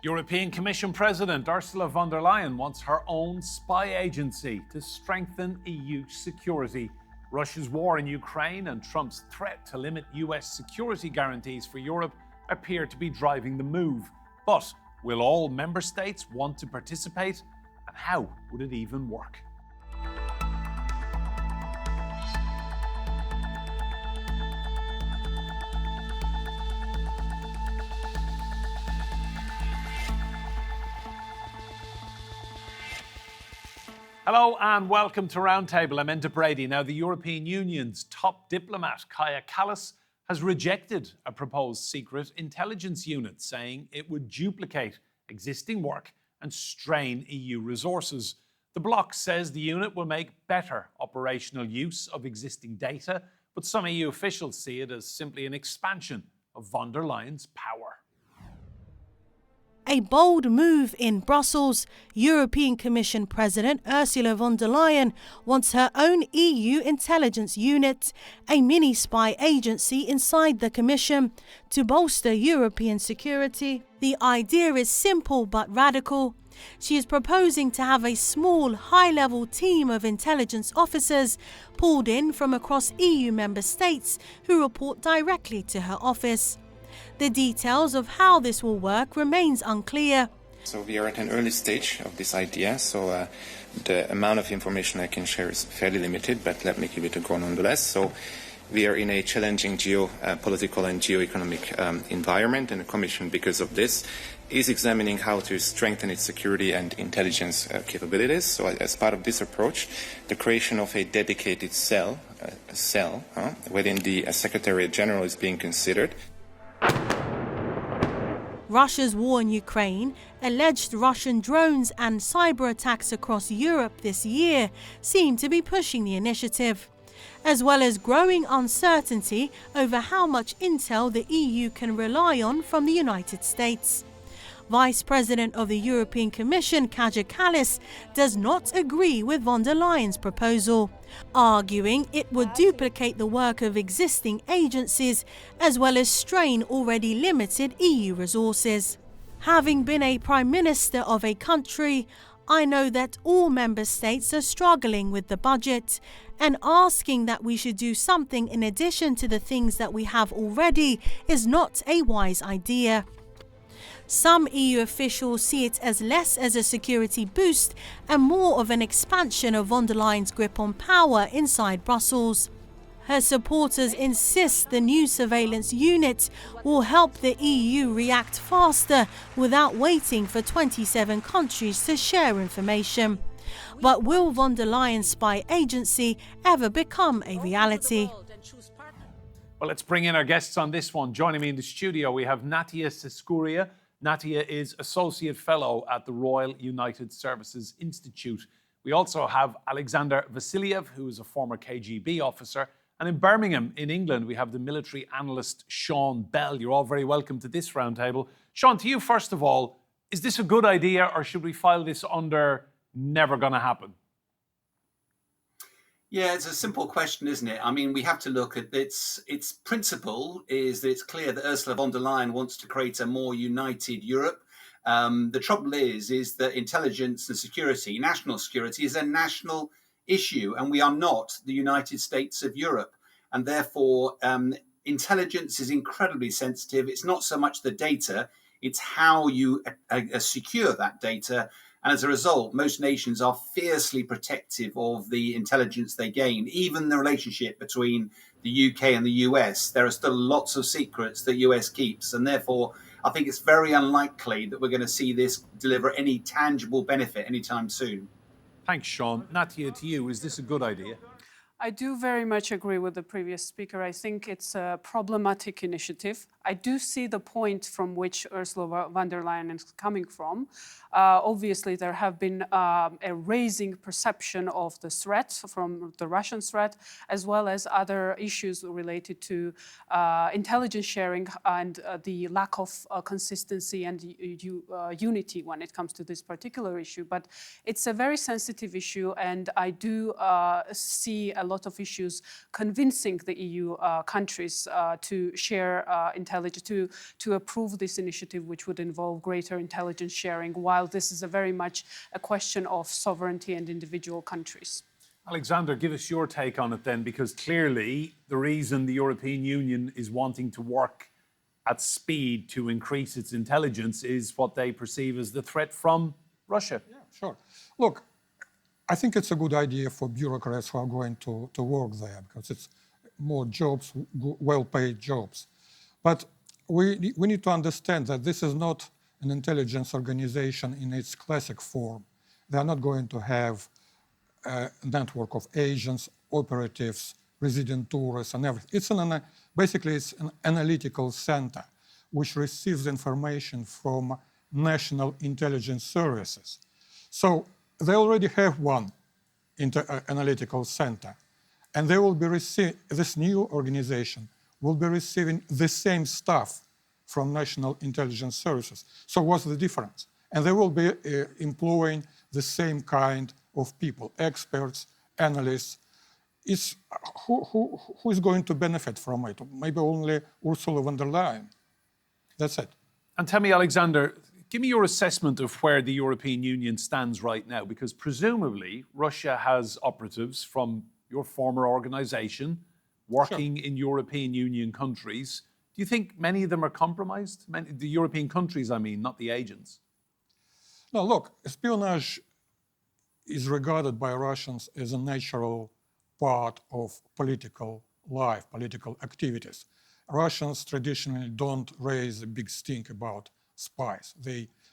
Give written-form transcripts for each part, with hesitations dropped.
European Commission President Ursula von der Leyen wants her own spy agency to strengthen EU security. Russia's war in Ukraine and Trump's threat to limit US security guarantees for Europe appear to be driving the move. But will all member states want to participate? And how would it even work? Hello and welcome to Roundtable. I'm Enda Brady. Now, the European Union's top diplomat, Kaja Kallas, has rejected a proposed secret intelligence unit, saying it would duplicate existing work and strain EU resources. The bloc says the unit will make better operational use of existing data, but some EU officials see it as simply an expansion of von der Leyen's power. A bold move in Brussels. European Commission President Ursula von der Leyen wants her own EU intelligence unit, a mini spy agency inside the Commission, to bolster European security. The idea is simple but radical. She is proposing to have a small, high-level team of intelligence officers pulled in from across EU member states who report directly to her office. The details of how this will work remains unclear. So we are at an early stage of this idea, so the amount of information I can share is fairly limited, but let me give it a go nonetheless. So we are in a challenging geopolitical and geoeconomic environment, and the Commission, because of this, is examining how to strengthen its security and intelligence capabilities. So as part of this approach, the creation of a dedicated cell within the Secretariat General is being considered. Russia's war in Ukraine, alleged Russian drones and cyber attacks across Europe this year seem to be pushing the initiative, as well as growing uncertainty over how much intel the EU can rely on from the United States. Vice President of the European Commission Kaja Kallas does not agree with von der Leyen's proposal, arguing it would duplicate the work of existing agencies as well as strain already limited EU resources. Having been a Prime Minister of a country, I know that all member states are struggling with the budget, and asking that we should do something in addition to the things that we have already is not a wise idea. Some EU officials see it as less as a security boost and more of an expansion of von der Leyen's grip on power inside Brussels. Her supporters insist the new surveillance unit will help the EU react faster without waiting for 27 countries to share information. But will von der Leyen's spy agency ever become a reality? Well, let's bring in our guests on this one. Joining me in the studio, we have Natia Seskuria. Natia is Associate Fellow at the Royal United Services Institute. We also have Alexander Vassiliev, who is a former KGB officer. And in Birmingham, in England, we have the military analyst Sean Bell. You're all very welcome to this roundtable. Sean, to you first of all, is this a good idea or should we file this under never going to happen? Yeah, it's a simple question, isn't it? I mean, we have to look at its principle is that it's clear that Ursula von der Leyen wants to create a more united Europe. The trouble is that intelligence and security, national security, is a national issue, and we are not the United States of Europe. And therefore, intelligence is incredibly sensitive. It's not so much the data, it's how you secure that data. And as a result, most nations are fiercely protective of the intelligence they gain. Even the relationship between the UK and the US, there are still lots of secrets that US keeps. And therefore, I think it's very unlikely that we're going to see this deliver any tangible benefit anytime soon. Thanks, Sean. Natia, to you, is this a good idea? I do very much agree with the previous speaker. I think it's a problematic initiative. I do see the point from which Ursula von der Leyen is coming from. Obviously, there have been a raising perception of the threat from the Russian threat, as well as other issues related to intelligence sharing and the lack of consistency and unity when it comes to this particular issue. But it's a very sensitive issue, and I do see a lot of issues convincing the EU countries to share intelligence, to approve this initiative, which would involve greater intelligence sharing, while this is a very much a question of sovereignty and individual countries. Alexander, give us your take on it then, because clearly the reason the European Union is wanting to work at speed to increase its intelligence is what they perceive as the threat from Russia. Yeah, sure. Look, I think it's a good idea for bureaucrats who are going to work there, because it's more jobs, well-paid jobs. But we need to understand that this is not an intelligence organization in its classic form. They are not going to have a network of agents, operatives, resident tourists, and everything. Basically, it's an analytical center which receives information from national intelligence services. So they already have one analytical center, and they will be this new organization will be receiving the same stuff from national intelligence services. So what's the difference? And they will be employing the same kind of people, experts, analysts. Who is going to benefit from it? Maybe only Ursula von der Leyen. That's it. And tell me, Alexander, give me your assessment of where the European Union stands right now, because presumably Russia has operatives from your former organization working in European Union countries. Do you think many of them are compromised? The European countries, I mean, not the agents. No, look, espionage is regarded by Russians as a natural part of political life, political activities. Russians traditionally don't raise a big stink about spies.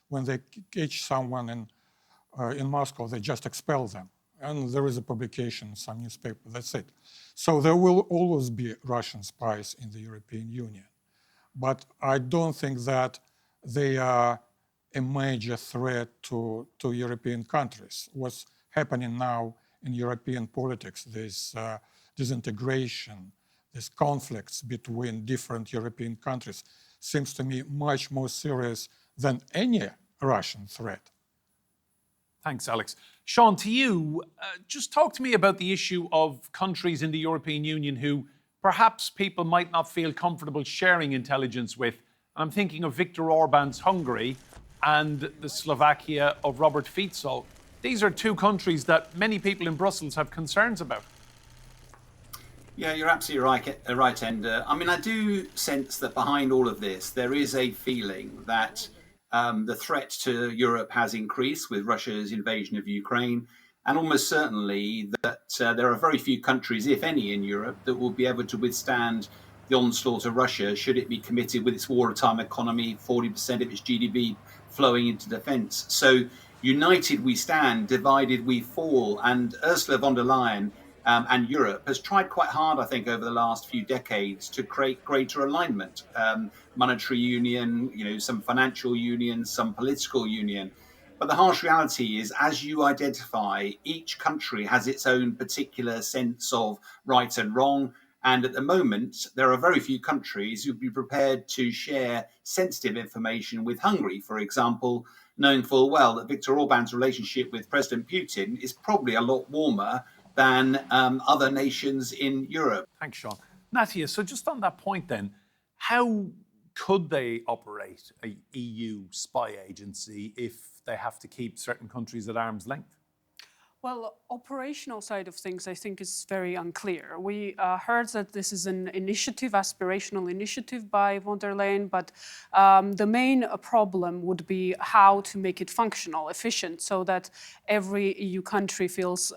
When they catch someone in Moscow, they just expel them. And there is a publication in some newspaper, that's it. So there will always be Russian spies in the European Union. But I don't think that they are a major threat to European countries. What's happening now in European politics, this disintegration, these conflicts between different European countries, seems to me much more serious than any Russian threat. Thanks, Alex. Sean, to you, just talk to me about the issue of countries in the European Union who perhaps people might not feel comfortable sharing intelligence with. I'm thinking of Viktor Orban's Hungary and the Slovakia of Robert Fico. These are two countries that many people in Brussels have concerns about. Yeah, you're absolutely right, Enda. I mean, I do sense that behind all of this, there is a feeling that the threat to Europe has increased with Russia's invasion of Ukraine, and almost certainly that there are very few countries, if any, in Europe that will be able to withstand the onslaught of Russia should it be committed with its wartime economy, 40% of its GDP flowing into defense. So united we stand, divided we fall. And Ursula von der Leyen and Europe has tried quite hard, I think, over the last few decades to create greater alignment, monetary union, some financial union, some political union. But the harsh reality is, as you identify, each country has its own particular sense of right and wrong. And at the moment, there are very few countries who'd be prepared to share sensitive information with Hungary, for example, knowing full well that Viktor Orban's relationship with President Putin is probably a lot warmer than other nations in Europe. Thanks, Sean. Natia, so just on that point then, how could they operate an EU spy agency if they have to keep certain countries at arm's length? Well, operational side of things, I think, is very unclear. We heard that this is an initiative, aspirational initiative by von der Leyen, but the main problem would be how to make it functional, efficient, so that every EU country feels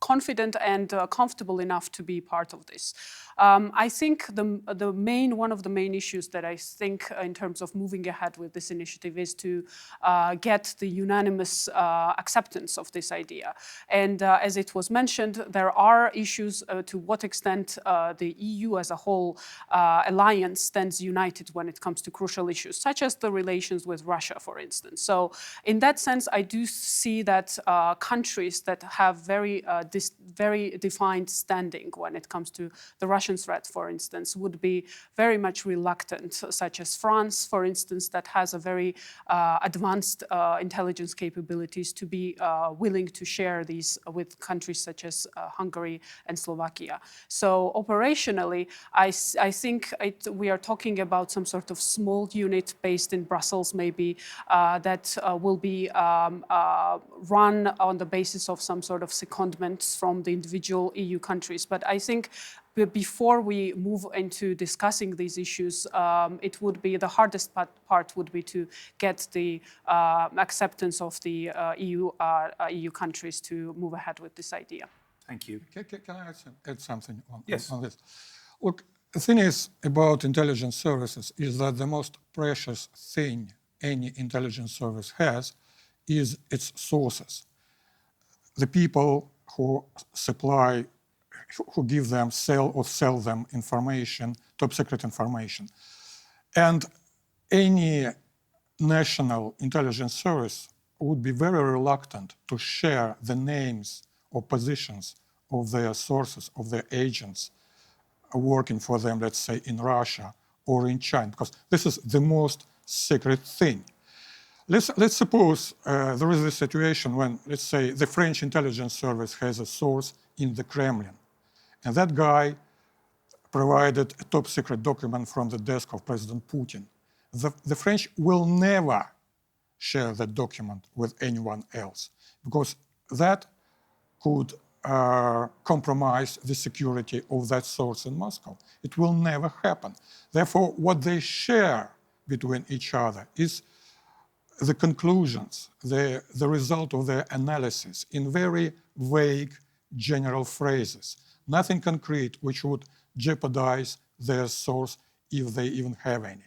confident and comfortable enough to be part of this. I think one of the main issues that I think in terms of moving ahead with this initiative is to get the unanimous acceptance of this idea. And as it was mentioned, there are issues to what extent the EU as a whole alliance stands united when it comes to crucial issues, such as the relations with Russia, for instance. So in that sense, I do see that countries that have very this very defined standing when it comes to the Russian threat, for instance, would be very much reluctant, such as France, for instance, that has a very advanced intelligence capabilities to be willing to share these with countries such as Hungary and Slovakia. So operationally, I think we are talking about some sort of small unit based in Brussels, maybe, that will be run on the basis of some sort of secondments from the individual EU countries. But I think before we move into discussing these issues, it would be the hardest part would be to get the acceptance of the EU countries to move ahead with this idea. Thank you. Can I add something on Yes. this? Look, the thing is about intelligence services is that the most precious thing any intelligence service has is its sources. The people who supply, who give them, sell them information, top secret information. And any national intelligence service would be very reluctant to share the names or positions of their sources, of their agents working for them, let's say, in Russia or in China, because this is the most secret thing. Let's suppose there is a situation when, let's say, the French intelligence service has a source in the Kremlin, and that guy provided a top secret document from the desk of President Putin. The French will never share that document with anyone else, because that could compromise the security of that source in Moscow. It will never happen. Therefore, what they share between each other is the conclusions, the result of their analysis in very vague general phrases, nothing concrete which would jeopardize their source if they even have any.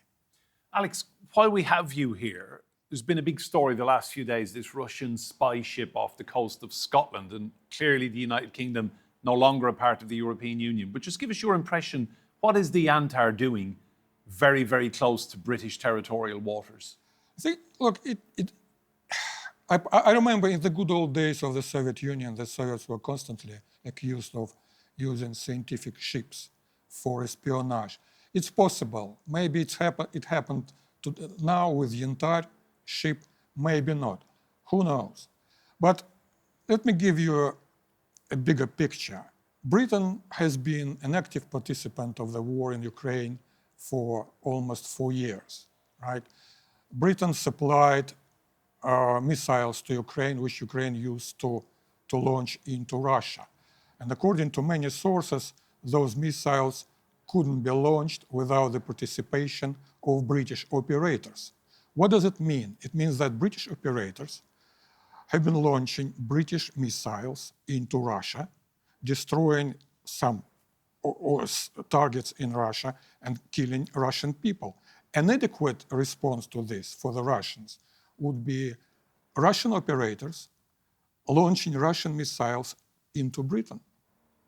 Alex, while we have you here, there's been a big story the last few days, this Russian spy ship off the coast of Scotland, and clearly the United Kingdom no longer a part of the European Union. But just give us your impression, what is the Antar doing very, very close to British territorial waters? Look, I remember in the good old days of the Soviet Union, the Soviets were constantly accused of using scientific ships for espionage. It's possible. Maybe it happened now with the entire ship, maybe not. Who knows? But let me give you a bigger picture. Britain has been an active participant of the war in Ukraine for almost 4 years, right? Britain supplied missiles to Ukraine, which Ukraine used to launch into Russia. And according to many sources, those missiles couldn't be launched without the participation of British operators. What does it mean? It means that British operators have been launching British missiles into Russia, destroying some targets in Russia and killing Russian people. An adequate response to this for the Russians would be Russian operators launching Russian missiles into Britain.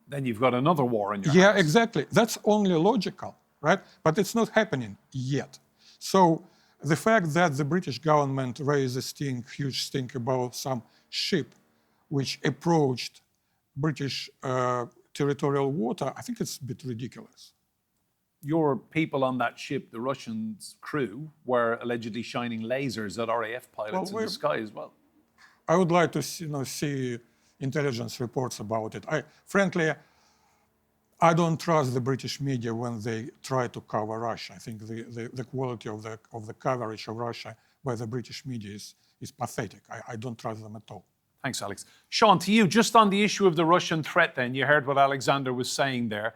Then you've got another war in your Yeah, hands. exactly. That's only logical, right? But it's not happening yet. So the fact that the British government raised a huge stink about some ship which approached British territorial water, I think it's a bit ridiculous. Your people on that ship, the Russians' crew, were allegedly shining lasers at RAF pilots in the sky as well. I would like to see intelligence reports about it. Frankly, I don't trust the British media when they try to cover Russia. I think the quality of the coverage of Russia by the British media is pathetic. I don't trust them at all. Thanks, Alex. Sean, to you, just on the issue of the Russian threat then, you heard what Alexander was saying there.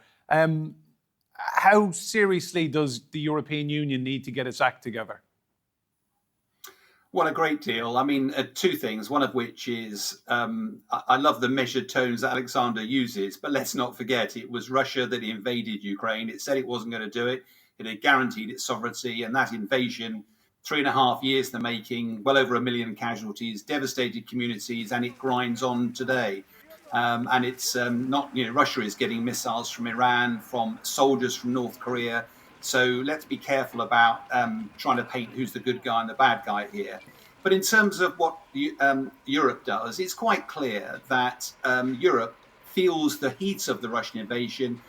How seriously does the European Union need to get its act together? Well, a great deal. I mean, two things, one of which is I love the measured tones that Alexander uses, but let's not forget it was Russia that invaded Ukraine. It said it wasn't going to do it. It had guaranteed its sovereignty, and that invasion, 3.5 years in the making, well over 1 million casualties, devastated communities, and it grinds on today. And it's not, Russia is getting missiles from Iran, from soldiers from North Korea. So let's be careful about trying to paint who's the good guy and the bad guy here. But in terms of what Europe does, it's quite clear that Europe feels the heat of the Russian invasion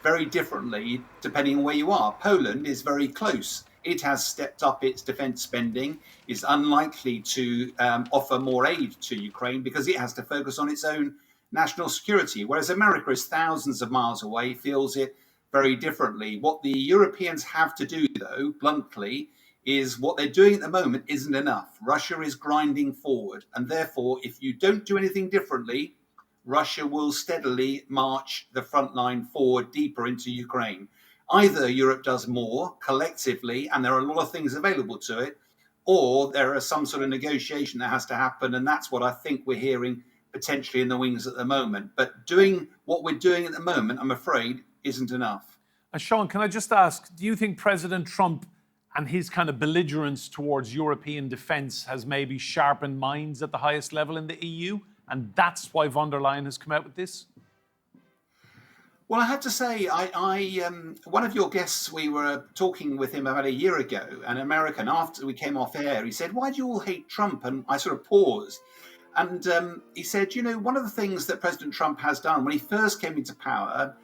very differently depending on where you are. Poland is very close. It has stepped up its defense spending, is unlikely to offer more aid to Ukraine because it has to focus on its own national security, whereas America is thousands of miles away, feels it very differently. What the Europeans have to do, though, bluntly, is what they're doing at the moment isn't enough. Russia is grinding forward, and therefore, if you don't do anything differently, Russia will steadily march the front line forward deeper into Ukraine. Either Europe does more collectively, and there are a lot of things available to it, or there is some sort of negotiation that has to happen, and that's what I think we're hearing potentially in the wings at the moment. But doing what we're doing at the moment, I'm afraid, isn't enough. And Sean, can I just ask, do you think President Trump and his kind of belligerence towards European defence has maybe sharpened minds at the highest level in the EU? And that's why von der Leyen has come out with this? Well, I have to say, one of your guests, we were talking with him about a year ago, an American, after we came off air, he said, "Why do you all hate Trump?" And I sort of paused. And he said, you know, one of the things that President Trump has done when he first came into power,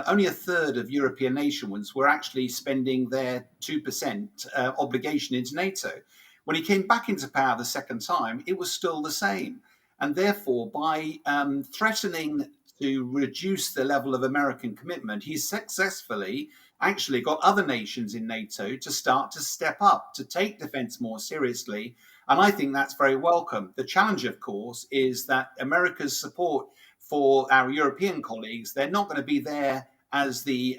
only a third of European nations were actually spending their 2% obligation into NATO. When he came back into power the second time, it was still the same. And therefore, by threatening to reduce the level of American commitment, he's successfully actually got other nations in NATO to start to step up, to take defense more seriously. And I think that's very welcome. The challenge, of course, is that America's support for our European colleagues, they're not going to be there as the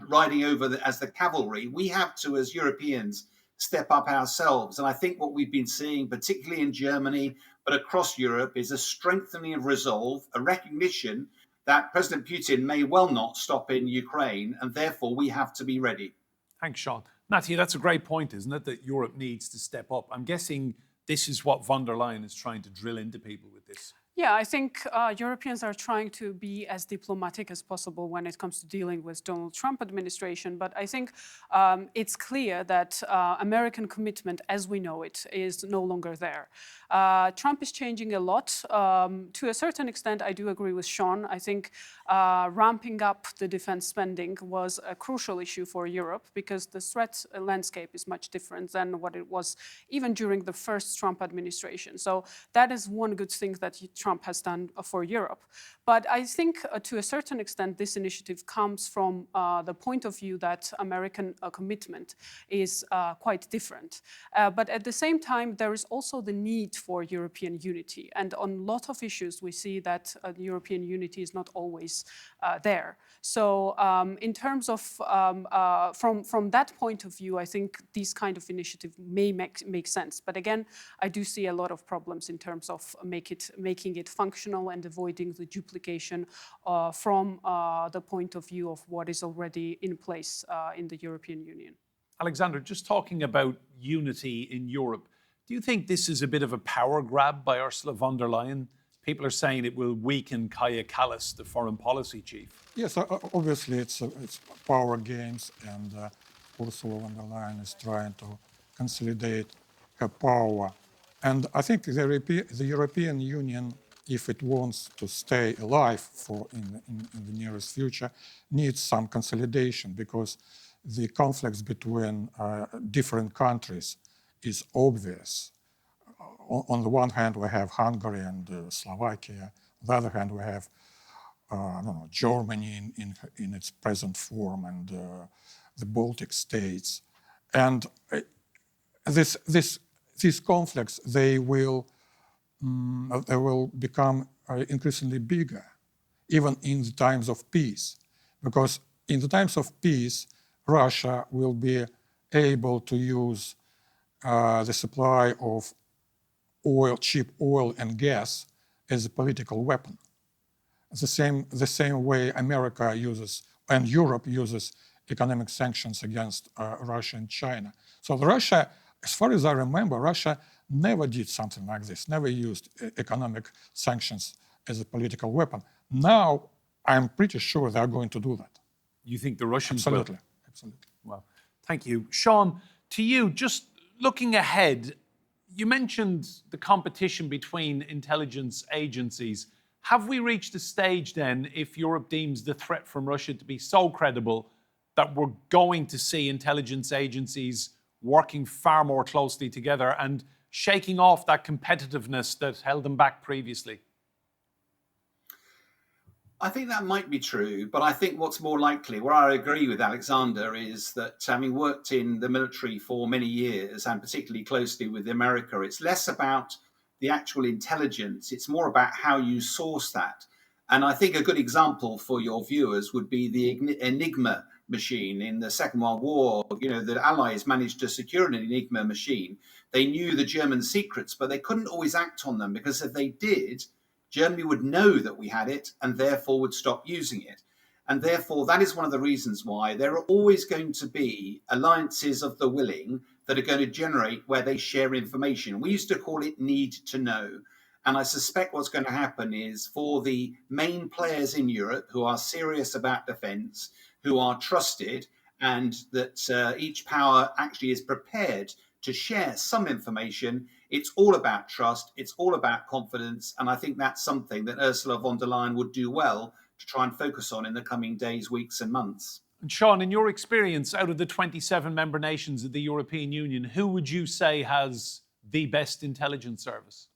riding over as the cavalry. We have to, as Europeans, step up ourselves. And I think what we've been seeing, particularly in Germany, but across Europe, is a strengthening of resolve, a recognition that President Putin may well not stop in Ukraine, and therefore we have to be ready. Thanks, Sean. Natia, that's a great point, isn't it, that Europe needs to step up? I'm guessing this is what von der Leyen is trying to drill into people with this. Yeah, I think Europeans are trying to be as diplomatic as possible when it comes to dealing with Donald Trump administration. But I think it's clear that American commitment, as we know it, is no longer there. Trump is changing a lot. To a certain extent, I do agree with Sean. I think ramping up the defense spending was a crucial issue for Europe because the threat landscape is much different than what it was even during the first Trump administration. So that is one good thing that Trump has done for Europe. But I think to a certain extent, this initiative comes from the point of view that American commitment is quite different. But at the same time, there is also the need for European unity. And on a lot of issues, we see that European unity is not always there. So in terms of, from that point of view, I think this kind of initiative may make sense. But again, I do see a lot of problems in terms of making it functional and avoiding the duplication from the point of view of what is already in place in the European Union. Alexander, just talking about unity in Europe, do you think this is a bit of a power grab by Ursula von der Leyen? People are saying it will weaken Kaja Kallas, the foreign policy chief. Yes, obviously it's power games, and Ursula von der Leyen is trying to consolidate her power. And I think the European Union, if it wants to stay alive in the nearest future, needs some consolidation because the conflicts between different countries is obvious. On the one hand, we have Hungary and Slovakia. On the other hand, we have Germany in its present form and the Baltic states. And these conflicts, they will become increasingly bigger, even in the times of peace. Because in the times of peace, Russia will be able to use the supply of oil, cheap oil and gas as a political weapon. The same way America uses and Europe uses economic sanctions against Russia and China. So Russia, as far as I remember, Russia never did something like this, never used economic sanctions as a political weapon. Now, I'm pretty sure they're going to do that. You think the Russians Absolutely. will? Absolutely. Well, thank you. Sean, to you, just looking ahead, you mentioned the competition between intelligence agencies. Have we reached a stage then, if Europe deems the threat from Russia to be so credible, that we're going to see intelligence agencies working far more closely together and shaking off that competitiveness that held them back previously? I think that might be true, but I think what's more likely, where I agree with Alexander, is that having worked in the military for many years and particularly closely with America, it's less about the actual intelligence, it's more about how you source that. And I think a good example for your viewers would be the Enigma machine in the Second World War. You know, the Allies managed to secure an Enigma machine. They knew the German secrets, but they couldn't always act on them, because if they did, Germany would know that we had it and therefore would stop using it. And therefore, that is one of the reasons why there are always going to be alliances of the willing that are going to generate where they share information. We used to call it need to know. And I suspect what's going to happen is, for the main players in Europe who are serious about defense, who are trusted, and that each power actually is prepared to share some information, it's all about trust, it's all about confidence. And I think that's something that Ursula von der Leyen would do well to try and focus on in the coming days, weeks and months. And Sean, in your experience, out of the 27 member nations of the European Union, who would you say has the best intelligence service?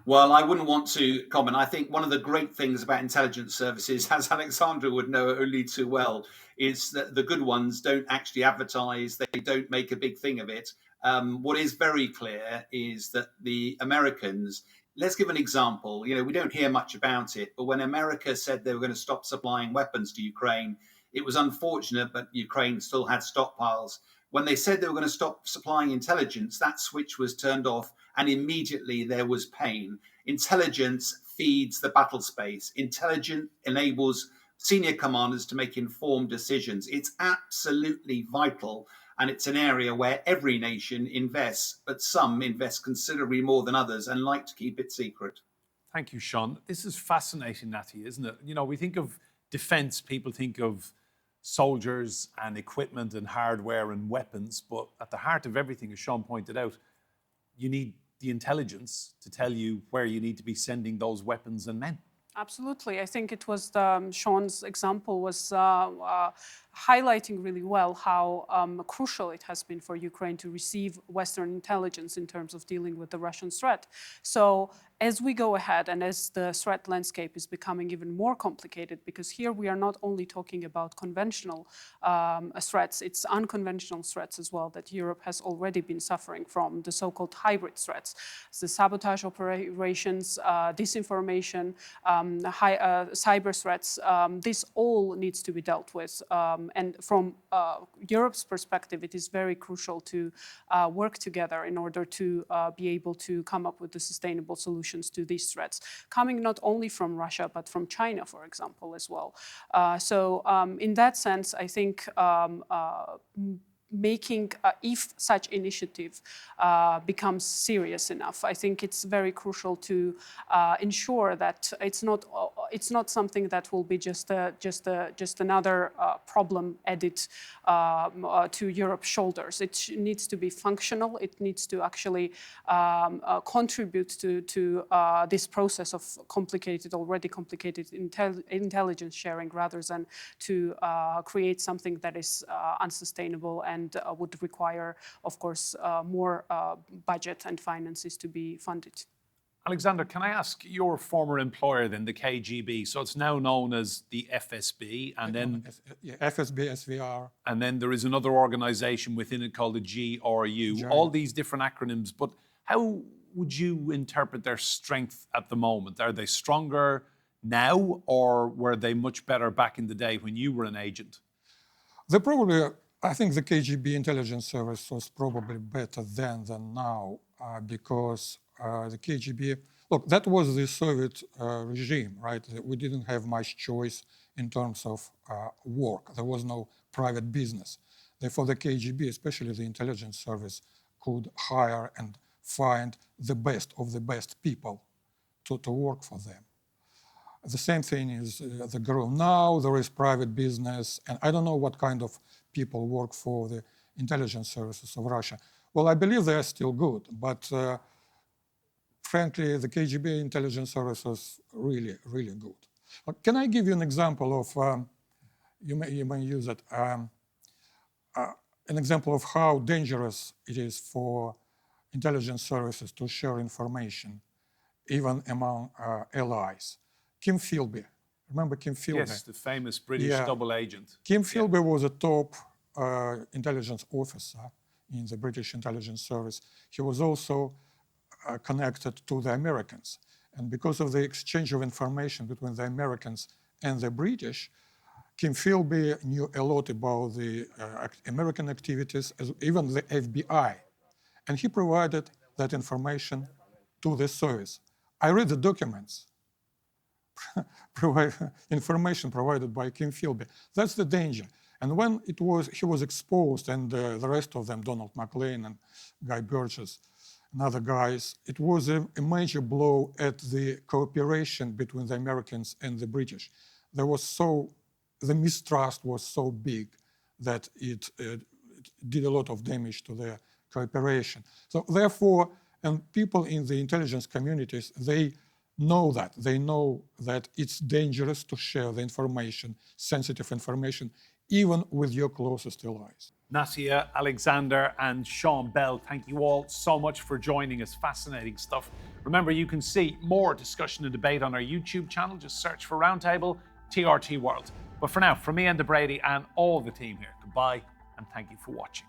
Well, I wouldn't want to comment. I think one of the great things about intelligence services, as Alexandra would know only too well, is that the good ones don't actually advertise. They don't make a big thing of it. What is very clear is that the Americans, let's give an example. You know, we don't hear much about it, but when America said they were going to stop supplying weapons to Ukraine, it was unfortunate, but Ukraine still had stockpiles. When they said they were going to stop supplying intelligence, that switch was turned off, and immediately there was pain. Intelligence feeds the battle space. Intelligence enables senior commanders to make informed decisions. It's absolutely vital, and it's an area where every nation invests, but some invest considerably more than others and like to keep it secret. Thank you, Sean. This is fascinating, Natia, isn't it? You know, we think of defense, people think of soldiers and equipment and hardware and weapons, but at the heart of everything, as Sean pointed out, you need the intelligence to tell you where you need to be sending those weapons and men. Absolutely. I think it was Sean's example was highlighting really well how crucial it has been for Ukraine to receive Western intelligence in terms of dealing with the Russian threat. So as we go ahead and as the threat landscape is becoming even more complicated, because here we are not only talking about conventional threats, it's unconventional threats as well that Europe has already been suffering from, the so-called hybrid threats, the sabotage operations, disinformation, cyber threats. This all needs to be dealt with. And from Europe's perspective, it is very crucial to work together in order to be able to come up with the sustainable solutions to these threats, coming not only from Russia, but from China, for example, as well. So in that sense, I think making, if such initiative becomes serious enough, I think it's very crucial to ensure that it's not something that will be just another problem added to Europe's shoulders. It needs to be functional. It needs to actually contribute to this process of already complicated intelligence sharing, rather than to create something that is unsustainable and would require, of course, more budget and finances to be funded. Alexander, can I ask your former employer then, the KGB? So it's now known as the FSB, and then FSB, SVR, and then there is another organization within it called the GRU. All these different acronyms, but how would you interpret their strength at the moment? Are they stronger now, or were they much better back in the day when you were an agent? They probably, I think the KGB intelligence service was probably better then than now, because the KGB, look, that was the Soviet regime, right? We didn't have much choice in terms of work. There was no private business. Therefore, the KGB, especially the intelligence service, could hire and find the best of the best people to work for them. The same thing is the GRU. Now there is private business, and I don't know what kind of people work for the intelligence services of Russia. Well, I believe they are still good, but frankly, the KGB intelligence service was really, really good. Can I give you an example of, you may use it, an example of how dangerous it is for intelligence services to share information, even among allies. Kim Philby, remember Kim Philby? Yes, the famous British double agent. Kim Philby was a top intelligence officer in the British intelligence service. He was also connected to the Americans. And because of the exchange of information between the Americans and the British, Kim Philby knew a lot about the American activities, even the FBI. And he provided that information to the service. I read the documents, information provided by Kim Philby. That's the danger. And when he was exposed, and the rest of them, Donald McLean and Guy Burgess and other guys, it was a major blow at the cooperation between the Americans and the British. The mistrust was so big that it did a lot of damage to their cooperation. So therefore, and people in the intelligence communities, they know that it's dangerous to share the information, sensitive information, even with your closest allies. Natia, Alexander, and Sean Bell, thank you all so much for joining us. Fascinating stuff. Remember, you can see more discussion and debate on our YouTube channel. Just search for Roundtable, TRT World. But for now, from me, Enda Brady, and all the team here, goodbye, and thank you for watching.